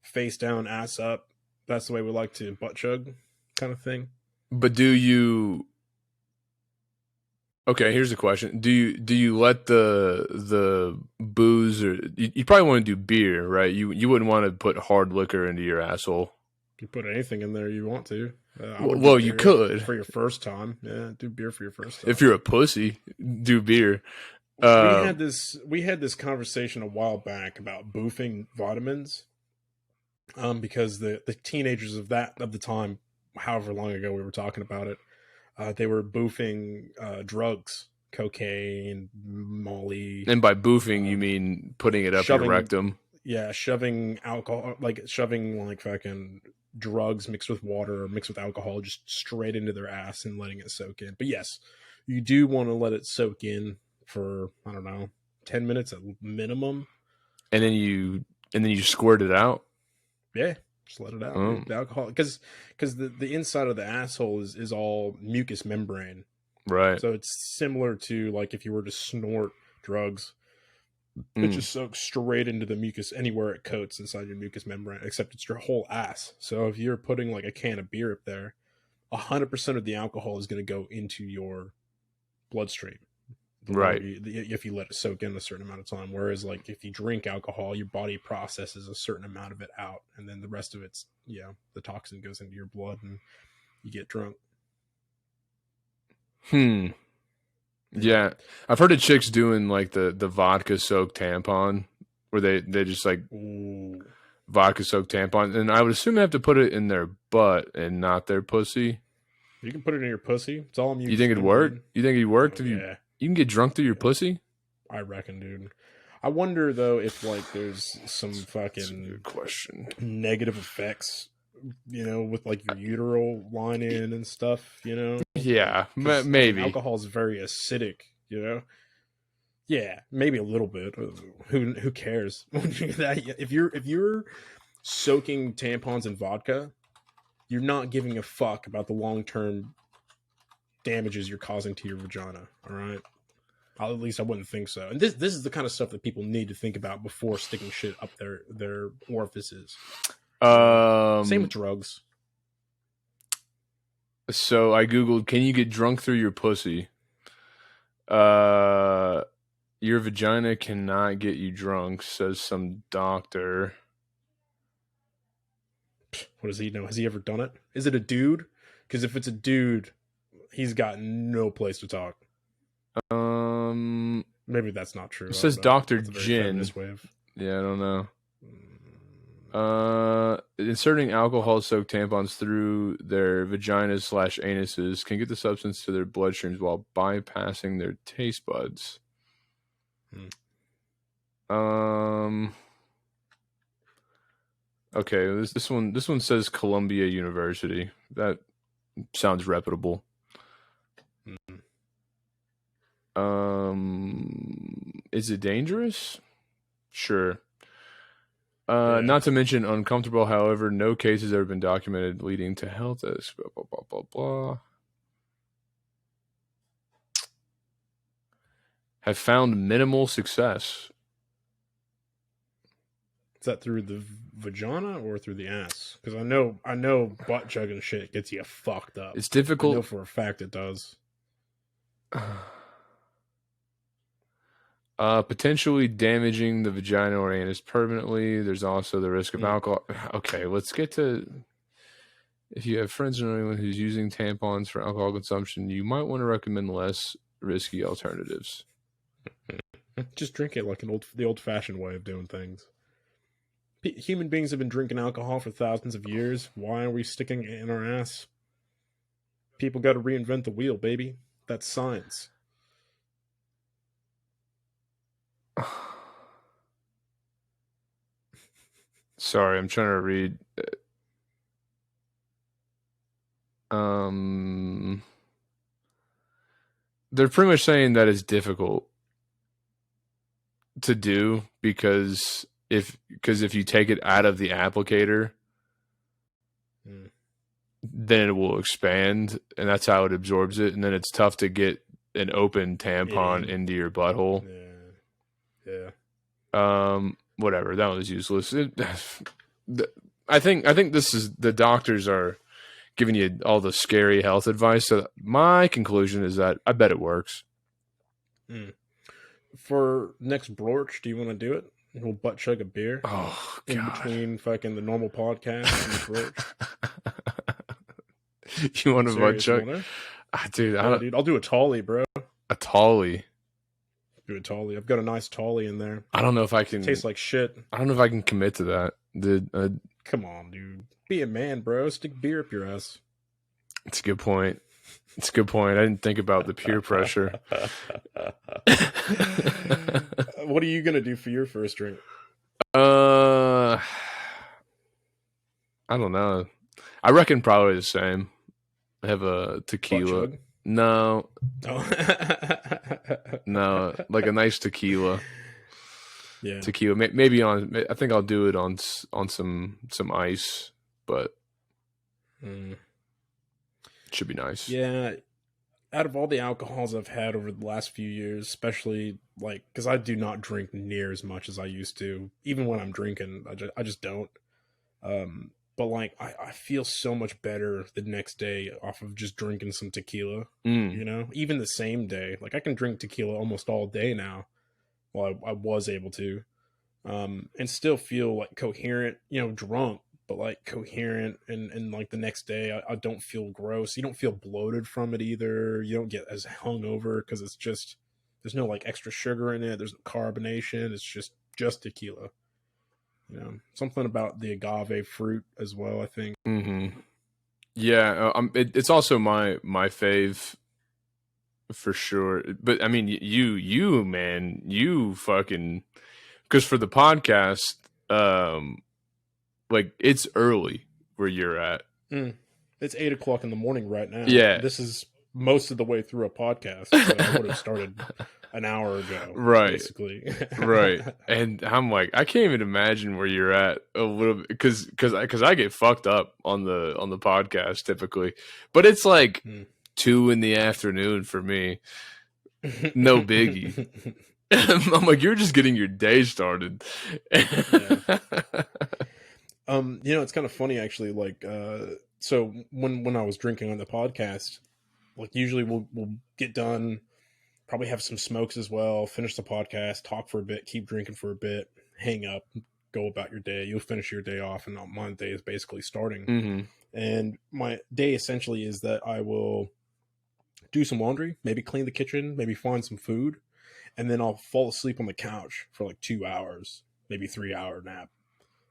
face down, ass up. That's the way we like to butt chug, kind of thing. But do you? Okay, here's the question: Do you let the booze, or you probably want to do beer, right? You wouldn't want to put hard liquor into your asshole. You put anything in there you want to. Well, you could for your first time. Yeah, do beer for your first time. If you're a pussy, do beer. We had this conversation a while back about boofing vitamins, because the teenagers of the time, however long ago we were talking about it, they were boofing drugs, cocaine, Molly. And by boofing, you mean putting it up your rectum? Yeah, shoving alcohol, shoving fucking drugs mixed with water or mixed with alcohol just straight into their ass and letting it soak in. But yes, you do want to let it soak in for, I don't know, 10 minutes at minimum. And then you squirt it out? Yeah, just let it out. Oh. The alcohol, because the inside of the asshole is all mucus membrane. Right. So it's similar to like if you were to snort drugs. It just soaks straight into the mucus anywhere it coats inside your mucous membrane, except it's your whole ass. So if you're putting like a can of beer up there, 100% of the alcohol is going to go into your bloodstream. Right. If you let it soak in a certain amount of time. Whereas like if you drink alcohol, your body processes a certain amount of it out, and then the rest of it's, the toxin goes into your blood and you get drunk. Yeah, I've heard of chicks doing like the vodka soaked tampon, where they just like vodka soaked tampon, and I would assume they have to put it in their butt and not their pussy. You can put it in your pussy. It's all mucus. You think it'd work? You think it'd work? Oh, you can get drunk through your pussy? I reckon, dude. I wonder though if like there's some fucking question negative effects, with like your uteral lining and stuff, Yeah, maybe. Alcohol is very acidic, Yeah, maybe a little bit. Who cares? If you're soaking tampons in vodka, you're not giving a fuck about the long-term damages you're causing to your vagina. All right. At least I wouldn't think so. And this is the kind of stuff that people need to think about before sticking shit up their orifices. Same with drugs. So I googled, can you get drunk through your pussy? Your vagina cannot get you drunk, says some doctor. What does he know? Has he ever done it? Is it a dude? Because if it's a dude, he's got no place to talk. Maybe that's not true. It says Dr. Jin. Yeah, I don't know. Inserting alcohol-soaked tampons through their vaginas/anuses can get the substance to their bloodstreams while bypassing their taste buds. Okay, this one says Columbia University. That sounds reputable. Is it dangerous? Sure. Not to mention uncomfortable. However, no cases have ever been documented leading to health risks. Blah, blah, blah, blah, blah. Have found minimal success. Is that through the vagina or through the ass? Because I know butt chugging shit gets you fucked up. It's difficult. I know for a fact it does. Potentially damaging the vagina or anus permanently. There's also the risk of alcohol. Okay, let's get to... If you have friends or anyone who's using tampons for alcohol consumption, you might want to recommend less risky alternatives. Just drink it like the old-fashioned way of doing things. Human beings have been drinking alcohol for thousands of years. Why are we sticking it in our ass? People got to reinvent the wheel, baby. That's science. Sorry, I'm trying to read. They're pretty much saying that it's difficult to do because if you take it out of the applicator, then it will expand, and that's how it absorbs it, and then it's tough to get an open tampon into your butthole. Yeah. Whatever. That was useless. I think this is the doctors are giving you all the scary health advice. So my conclusion is that I bet it works. For next brunch, do you want to do it? We'll butt chug a beer. Oh, in God. between fucking the normal podcast and the brunch. You want to butt chug? Dude, I'll do a tolly, bro. A tolly. Do a tolly. I've got a nice tolly in there. I don't know if I can. It tastes like shit. I don't know if I can commit to that. Come on, dude. Be a man, bro. Stick beer up your ass. It's a good point. I didn't think about the peer pressure. What are you gonna do for your first drink? I don't know. I reckon probably the same. I have a tequila. No. Oh. No, like a nice tequila. Yeah. Tequila. Maybe on. I think I'll do it on some ice, but it should be nice. Yeah. out of all the alcohols I've had over the last few years, especially like because I do not drink near as much as I used to. Even when I'm drinking, I just don't. But like I feel so much better the next day off of just drinking some tequila. Mm. You know, even the same day. Like I can drink tequila almost all day now. Well, I was able to, and still feel like coherent. You know, drunk, but like coherent, and like the next day I don't feel gross. You don't feel bloated from it either. You don't get as hungover because it's just there's no like extra sugar in it. There's no carbonation. It's just tequila. You know, something about the agave fruit as well, I think. Mm-hmm. Yeah, it's also my fave for sure. But I mean, you man, you fucking because for the podcast, like it's early where you're at. It's 8 o'clock in the morning right now. Yeah, this is most of the way through a podcast, so I would have started an hour ago, right, basically. Right. And I'm like, I can't even imagine where you're at a little bit because I get fucked up on the podcast typically, but it's like 2 p.m. for me. No biggie. I'm like, you're just getting your day started. Yeah. You know, it's kind of funny actually. Like, so when I was drinking on the podcast, like usually we'll get done, probably have some smokes as well, finish the podcast, talk for a bit, keep drinking for a bit, hang up, go about your day. You'll finish your day off, and my day is basically starting. Mm-hmm. And my day essentially is that I will do some laundry, maybe clean the kitchen, maybe find some food, and then I'll fall asleep on the couch for like 2 hours, maybe 3 hour nap.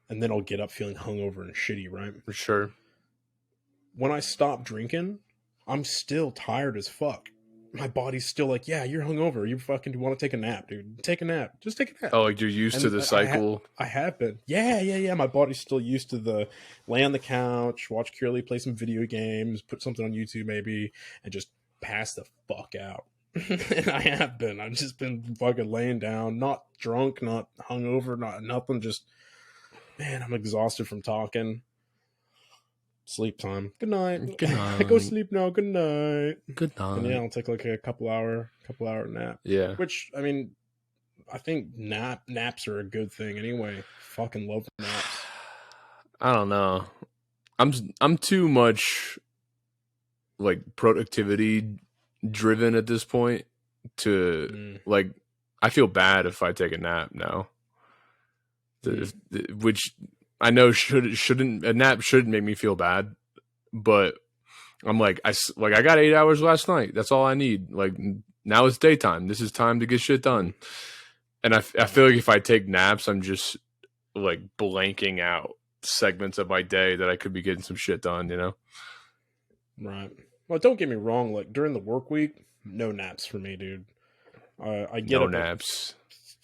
And then I'll get up feeling hungover and shitty, right? For sure. When I stop drinking, I'm still tired as fuck. My body's still like, yeah, you're hungover. You fucking want to take a nap, dude. Take a nap. Just take a nap. Oh, like you're used to the cycle. I have been. Yeah. My body's still used to the lay on the couch, watch Curly play some video games, put something on YouTube maybe, and just pass the fuck out. And I have been. I've just been fucking laying down, not drunk, not hungover, not nothing. Just, man, I'm exhausted from talking. Sleep time. Good night. Good night. Go sleep now. Good night. Good night. And yeah, I'll take like a couple hour nap. Yeah. Which, I mean, I think naps are a good thing anyway. Fucking love naps. I don't know. I'm too much like productivity driven at this point to like I feel bad if I take a nap now. Which I know shouldn't a nap shouldn't make me feel bad, but I'm like I got 8 hours last night. That's all I need. Like now it's daytime. This is time to get shit done. And I feel like if I take naps, I'm just like blanking out segments of my day that I could be getting some shit done, you know? Right. Well, don't get me wrong. Like during the work week, no naps for me, dude. I get no up naps.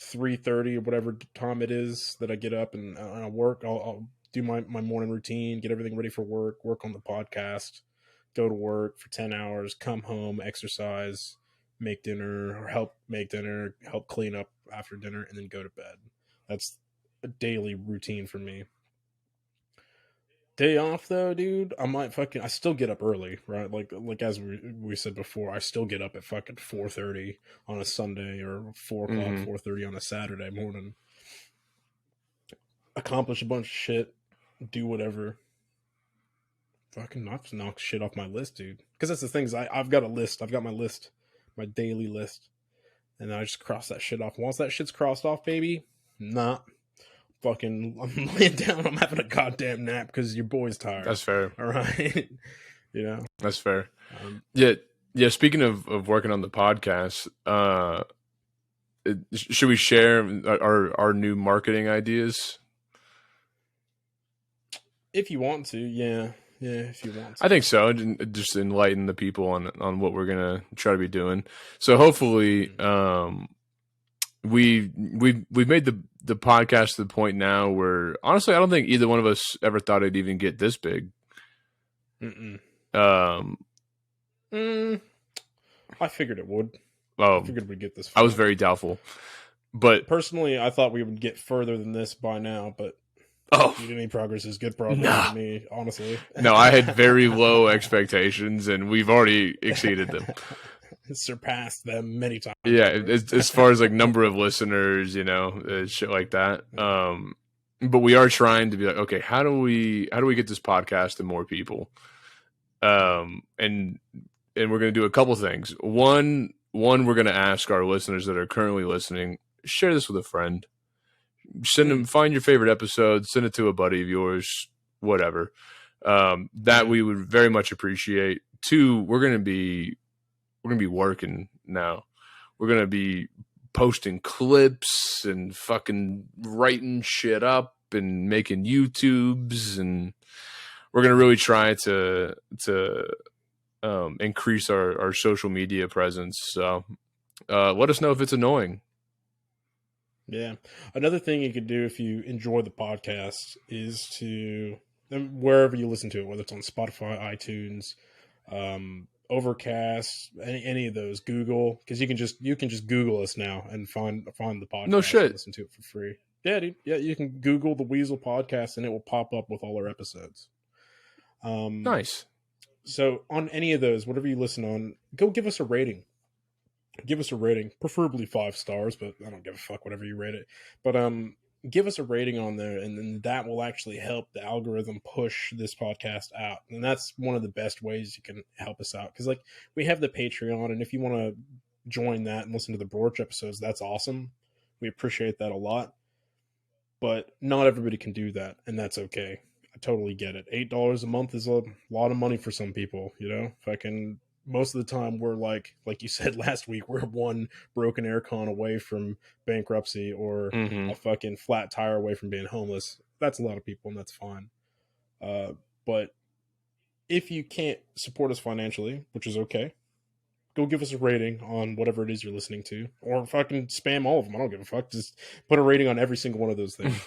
3:30 or whatever time it is that I get up and I work. I'll do my morning routine, get everything ready for work on the podcast, go to work for 10 hours, come home, exercise, make dinner or help make dinner, help clean up after dinner, and then go to bed. That's a daily routine for me. Day off though, dude, I still get up early, right? Like as we said before, I still get up at fucking 4:30 on a Sunday or 4 o'clock, 4:30 on a Saturday morning. Accomplish a bunch of shit, do whatever. Fucking knock shit off my list, dude. Because that's the things I've got a list. I've got my list, my daily list, and I just cross that shit off. Once that shit's crossed off, baby, nah. Fucking, I'm laying down. I'm having a goddamn nap because your boy's tired. That's fair. All right, you know. That's fair. Yeah. Speaking of working on the podcast, should we share our new marketing ideas? If you want to, yeah. If you want to, I think so. Just enlighten the people on what we're gonna try to be doing. So hopefully, we've made the podcast to the point now where honestly I don't think either one of us ever thought it'd even get this big. I figured it would. Oh, I figured we'd get this far. I was very doubtful, but personally I thought we would get further than this by now, but Oh, Any progress is good progress nah. to me, honestly. No, I had very low expectations, and we've already exceeded them. Surpassed them many times. Yeah, over. as far as like number of listeners, shit like that. But we are trying to be like, okay, how do we get this podcast to more people? And we're gonna do a couple things. One, we're gonna ask our listeners that are currently listening, share this with a friend. Send them, find your favorite episode, send it to a buddy of yours, whatever. That we would very much appreciate. Two, we're gonna be working now. We're gonna be posting clips and fucking writing shit up and making YouTubes, and we're gonna really try to increase our social media presence. So let us know if it's annoying. Yeah. Another thing you could do if you enjoy the podcast is to, wherever you listen to it, whether it's on Spotify, iTunes, Overcast, any of those, Google, because you can just Google us now and find the podcast. No shit. And listen to it for free. Yeah, dude. Yeah, you can Google the Weasel podcast and it will pop up with all our episodes. Nice. So on any of those, whatever you listen on, go give us a rating. Give us a rating, preferably 5 stars, but I don't give a fuck whatever you rate it. But give us a rating on there, and then that will actually help the algorithm push this podcast out. And that's one of the best ways you can help us out. Because like we have the Patreon, and if you want to join that and listen to the Broach episodes, that's awesome. We appreciate that a lot. But not everybody can do that, and that's okay. I totally get it. $8 a month is a lot of money for some people, most of the time we're like you said last week, we're one broken aircon away from bankruptcy or a fucking flat tire away from being homeless. That's a lot of people, and that's fine. But if you can't support us financially, which is okay, go give us a rating on whatever it is you're listening to, or fucking spam all of them. I don't give a fuck. Just put a rating on every single one of those things.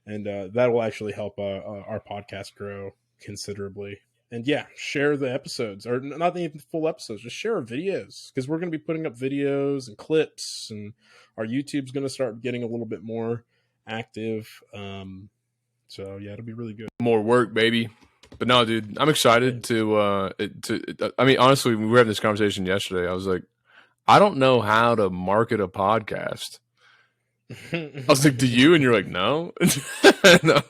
And that will actually help our podcast grow considerably. And yeah, share the episodes, or not even full episodes, just share our videos, because we're going to be putting up videos and clips, and our YouTube's going to start getting a little bit more active. So yeah, it'll be really good. More work, baby. But no, dude, I'm excited to. I mean, honestly, we were having this conversation yesterday. I was like, I don't know how to market a podcast. I was like, do you? And you're like, no. No.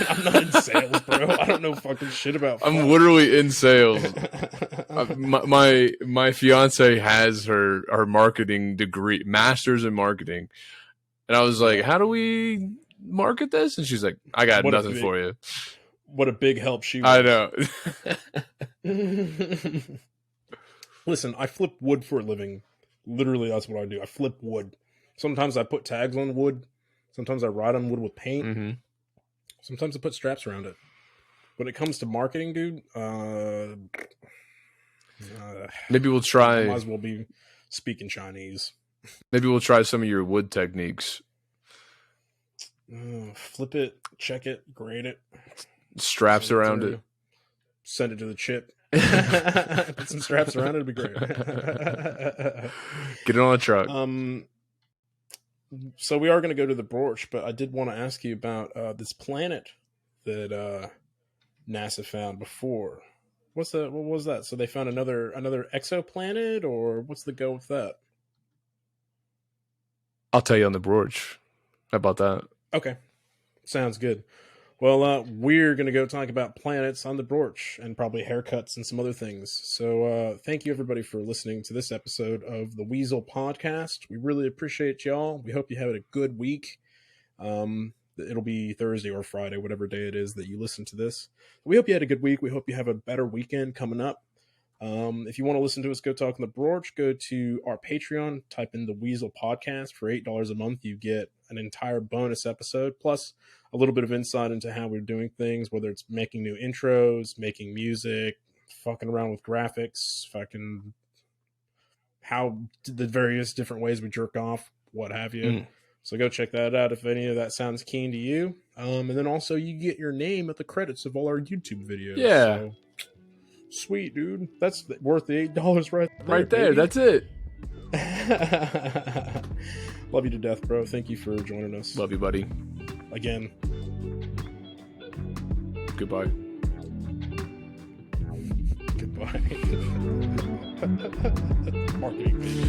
I'm not in sales, bro. I don't know fucking shit about I'm literally in sales. My fiance has her marketing degree, master's in marketing. And I was like, how do we market this? And she's like, I got nothing for you. What a big help she was. I know. Listen, I flip wood for a living. Literally, that's what I do. I flip wood. Sometimes I put tags on wood. Sometimes I write on wood with paint. Mm-hmm. Sometimes I put straps around it. When it comes to marketing, dude, maybe we'll try. I might as well be speaking Chinese. Maybe we'll try some of your wood techniques. Flip it, check it, grade it. Straps around it. Send it to the chip. Put some straps around it. It'd be great. Get it on a truck. So we are going to go to the Broach, but I did want to ask you about this planet that NASA found before. What was that? So they found another exoplanet, or what's the go with that? I'll tell you on the Broach. How about that? Okay, sounds good. Well, we're going to go talk about planets on the Broach and probably haircuts and some other things. So thank you, everybody, for listening to this episode of the Weasel podcast. We really appreciate y'all. We hope you had a good week. It'll be Thursday or Friday, whatever day it is that you listen to this. We hope you had a good week. We hope you have a better weekend coming up. If you want to listen to us go talk on the Broach, go to our Patreon, type in the Weasel podcast. For $8 a month, you get an entire bonus episode, plus a little bit of insight into how we're doing things, whether it's making new intros, making music, fucking around with graphics, fucking how the various different ways we jerk off, what have you. So go check that out if any of that sounds keen to you. And then also you get your name at the credits of all our YouTube videos. Yeah. So, sweet, dude. That's worth the $8 right there. That's it. Love you to death, bro. Thank you for joining us. Love you, buddy. Again. Goodbye. Goodbye. Marketing